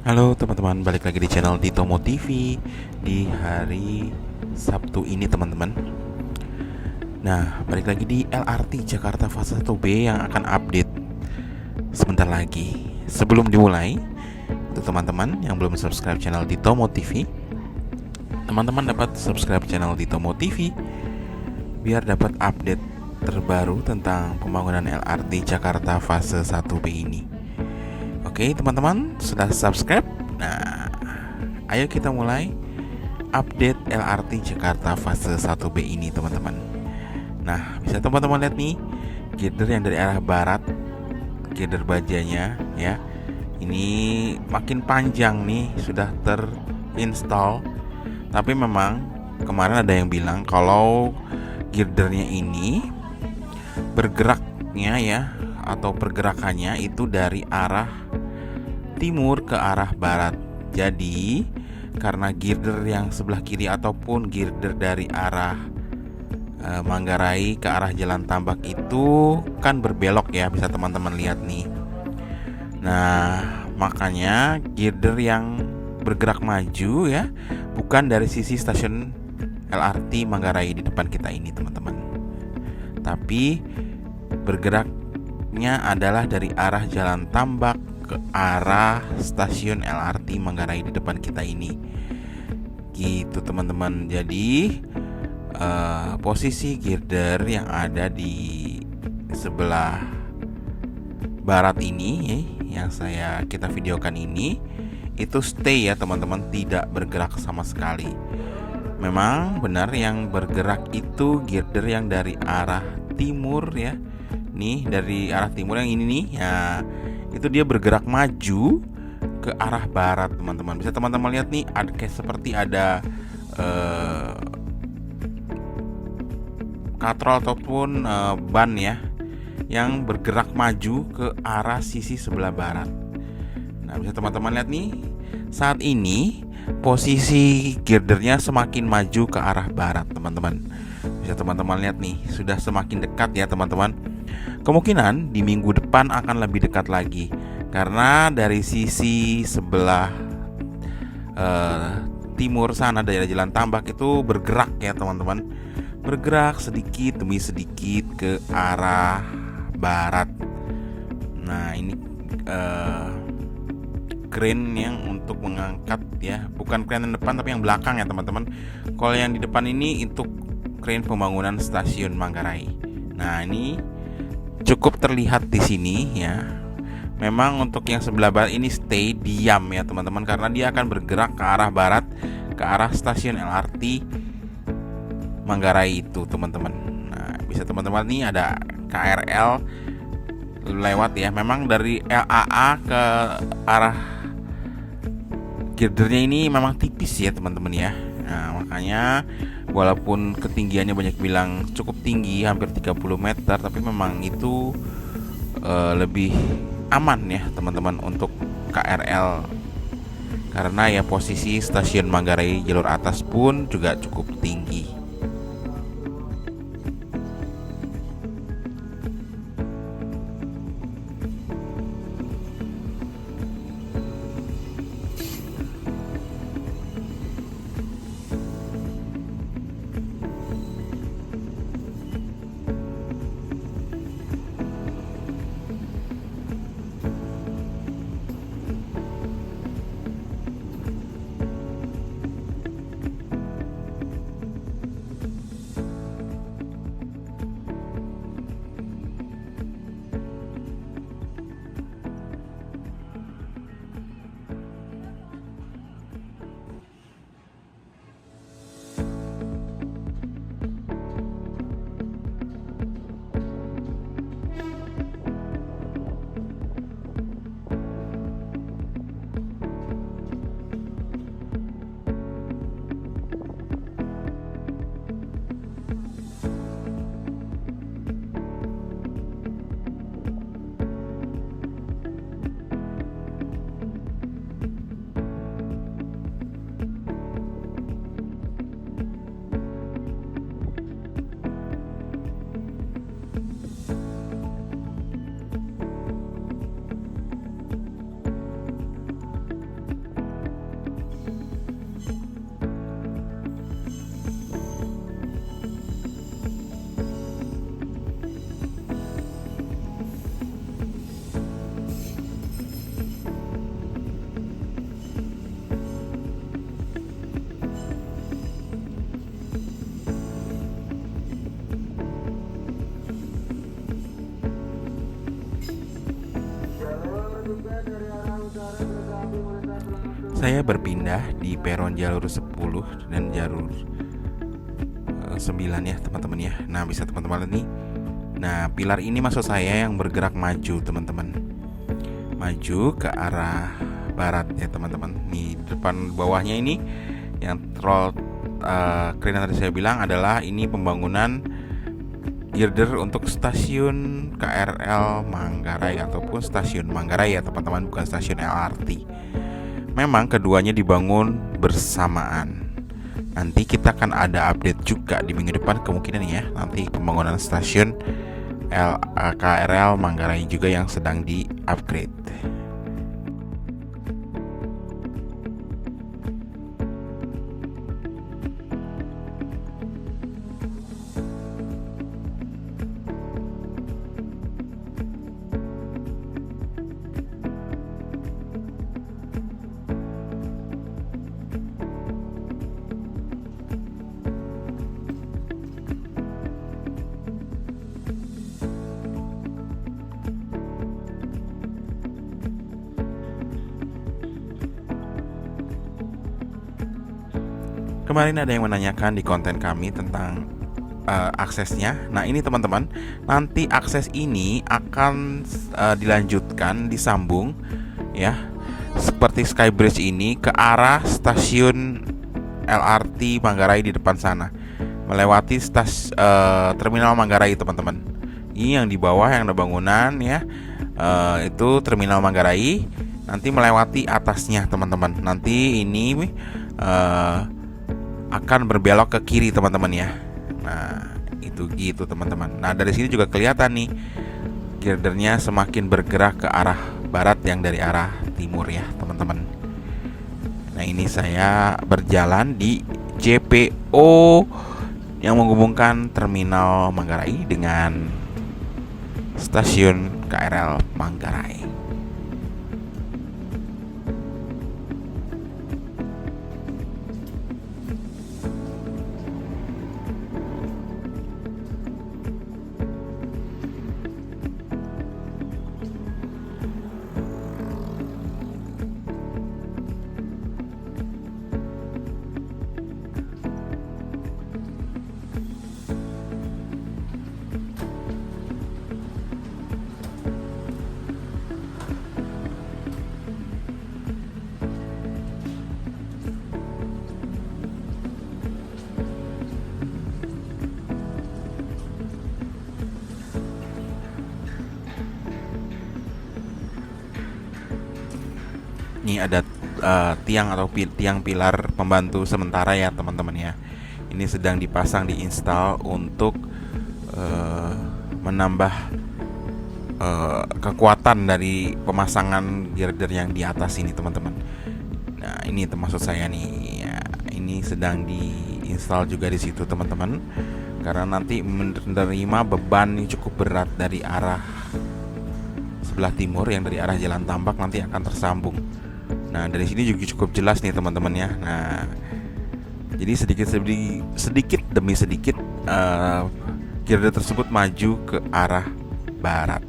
Halo teman-teman, balik lagi di channel Ditomo TV di hari Sabtu ini teman-teman. Nah, balik lagi di LRT Jakarta fase 1B yang akan update sebentar lagi. Sebelum dimulai, untuk teman-teman yang belum subscribe channel Ditomo TV, teman-teman dapat subscribe channel Ditomo TV biar dapat update terbaru tentang pembangunan LRT Jakarta fase 1B ini. Oke teman-teman, sudah subscribe? Nah, ayo kita mulai update LRT Jakarta fase 1B ini teman-teman. Nah, bisa teman-teman lihat nih, girder yang dari arah barat, girder bajanya ya, ini makin panjang nih, sudah terinstall. Tapi memang kemarin ada yang bilang kalau girdernya ini bergeraknya ya, atau pergerakannya itu dari arah timur ke arah barat. Jadi karena girder yang sebelah kiri ataupun girder dari arah Manggarai ke arah Jalan Tambak itu kan berbelok ya, bisa teman-teman lihat nih. Nah, makanya girder yang bergerak maju ya, bukan dari sisi stasiun LRT Manggarai di depan kita ini teman-teman, tapi bergeraknya adalah dari arah Jalan Tambak ke arah stasiun LRT Manggarai di depan kita ini. Gitu teman-teman. Jadi posisi girder yang ada di sebelah barat ini yang kita videokan ini itu stay ya teman-teman, tidak bergerak sama sekali. Memang benar yang bergerak itu girder yang dari arah timur ya. Nih dari arah timur yang ini nih ya, itu dia bergerak maju ke arah barat teman-teman. Bisa teman-teman lihat nih, ada kayak seperti ada katrol ataupun ban ya, yang bergerak maju ke arah sisi sebelah barat. Nah, bisa teman-teman lihat nih, saat ini posisi girdernya semakin maju ke arah barat teman-teman. Bisa teman-teman lihat nih, sudah semakin dekat ya teman-teman. Kemungkinan di minggu depan akan lebih dekat lagi, karena dari sisi sebelah timur sana dari Jalan Tambak itu bergerak ya teman-teman, bergerak sedikit demi sedikit ke arah barat. Nah, ini crane yang untuk mengangkat ya, bukan crane yang depan tapi yang belakang ya teman-teman. Kalau yang di depan ini untuk crane pembangunan stasiun Manggarai. Nah, ini cukup terlihat di sini ya. Memang untuk yang sebelah barat ini stay diam ya teman-teman, karena dia akan bergerak ke arah barat, ke arah stasiun LRT Manggarai itu teman-teman. Nah, bisa teman-teman nih ada KRL lewat ya. Memang dari LAA ke arah girdernya ini memang tipis ya teman-teman ya. Nah, makanya walaupun ketinggiannya banyak bilang cukup tinggi, hampir 30 meter, tapi memang itu lebih aman ya teman-teman untuk KRL, karena ya posisi stasiun Manggarai jalur atas pun juga cukup tinggi. saya berpindah di peron jalur 10 dan jalur 9 ya teman-teman ya. Nah, bisa teman-teman lihat nih. Nah, pilar ini maksud saya yang bergerak maju teman-teman, maju ke arah barat ya teman-teman. Nih depan bawahnya ini yang troll keren tadi saya bilang adalah ini pembangunan girder untuk stasiun KRL Manggarai ataupun stasiun Manggarai ya teman-teman, bukan stasiun LRT. Memang keduanya dibangun bersamaan. Nanti kita akan ada update juga di minggu depan kemungkinan ya. Nanti pembangunan stasiun KRL Manggarai juga yang sedang di-upgrade. Kemarin ada yang menanyakan di konten kami tentang aksesnya. Nah ini teman-teman, nanti akses ini akan dilanjutkan, disambung ya, seperti Skybridge ini ke arah stasiun LRT Manggarai di depan sana, melewati terminal Manggarai teman-teman. Ini yang di bawah yang ada bangunan ya, itu terminal Manggarai. Nanti melewati atasnya teman-teman. Nanti ini akan berbelok ke kiri teman-teman ya. Nah itu gitu teman-teman. Nah dari sini juga kelihatan nih girdernya semakin bergerak ke arah barat yang dari arah timur ya teman-teman. Nah ini saya berjalan di JPO yang menghubungkan terminal Manggarai dengan stasiun KRL Manggarai. Ini ada tiang atau tiang pilar pembantu sementara ya teman-teman ya. Ini sedang dipasang, diinstal untuk menambah kekuatan dari pemasangan girder yang di atas ini teman-teman. Nah ini termasuk saya nih ya, ini sedang diinstal juga di situ teman-teman, karena nanti menerima beban yang cukup berat dari arah sebelah timur yang dari arah Jalan Tambak nanti akan tersambung. Nah dari sini juga cukup jelas nih teman-teman ya. Nah jadi sedikit demi sedikit girder tersebut maju ke arah barat.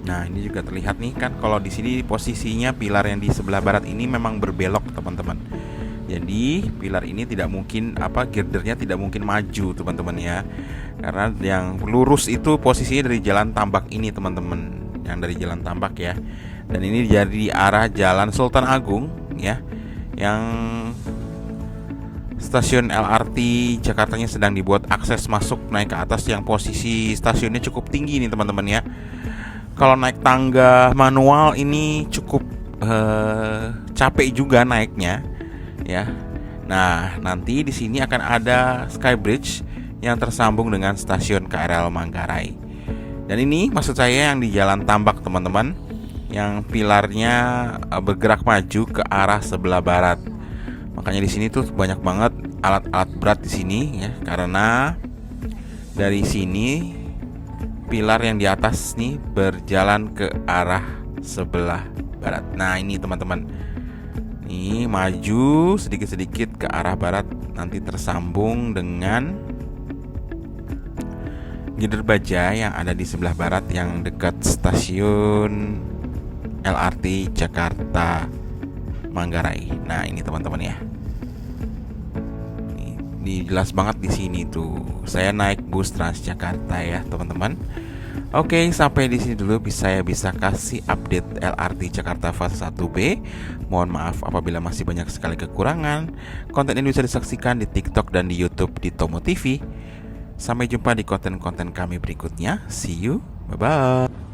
Nah, ini juga terlihat nih kan, kalau di sini posisinya pilar yang di sebelah barat ini memang berbelok, teman-teman. Jadi pilar ini tidak mungkin girdernya tidak mungkin maju teman-teman ya. Karena yang lurus itu posisinya dari jalan tambak ini teman-teman, yang dari jalan tambak ya. Dan ini jadi arah jalan Sultan Agung ya, yang stasiun LRT Jakartanya sedang dibuat akses masuk naik ke atas, yang posisi stasiunnya cukup tinggi nih teman-teman ya. Kalau naik tangga manual ini cukup capek juga naiknya ya. Nah, nanti di sini akan ada Skybridge yang tersambung dengan stasiun KRL Manggarai. Dan ini maksud saya yang di Jalan Tambak, teman-teman, yang pilarnya bergerak maju ke arah sebelah barat. Makanya di sini tuh banyak banget alat-alat berat di sini ya, karena dari sini pilar yang di atas nih berjalan ke arah sebelah barat. Nah, ini teman-teman. Ini maju sedikit-sedikit ke arah barat, nanti tersambung dengan gider baja yang ada di sebelah barat yang dekat stasiun LRT Jakarta Manggarai. Nah, ini teman-teman ya. Ini jelas banget di sini tuh. Saya naik bus Transjakarta ya, teman-teman. Oke, sampai di sini dulu saya bisa kasih update LRT Jakarta fase 1B. Mohon maaf apabila masih banyak sekali kekurangan. Konten ini bisa disaksikan di TikTok dan di YouTube di Tomo TV. Sampai jumpa di konten-konten kami berikutnya. See you, bye-bye.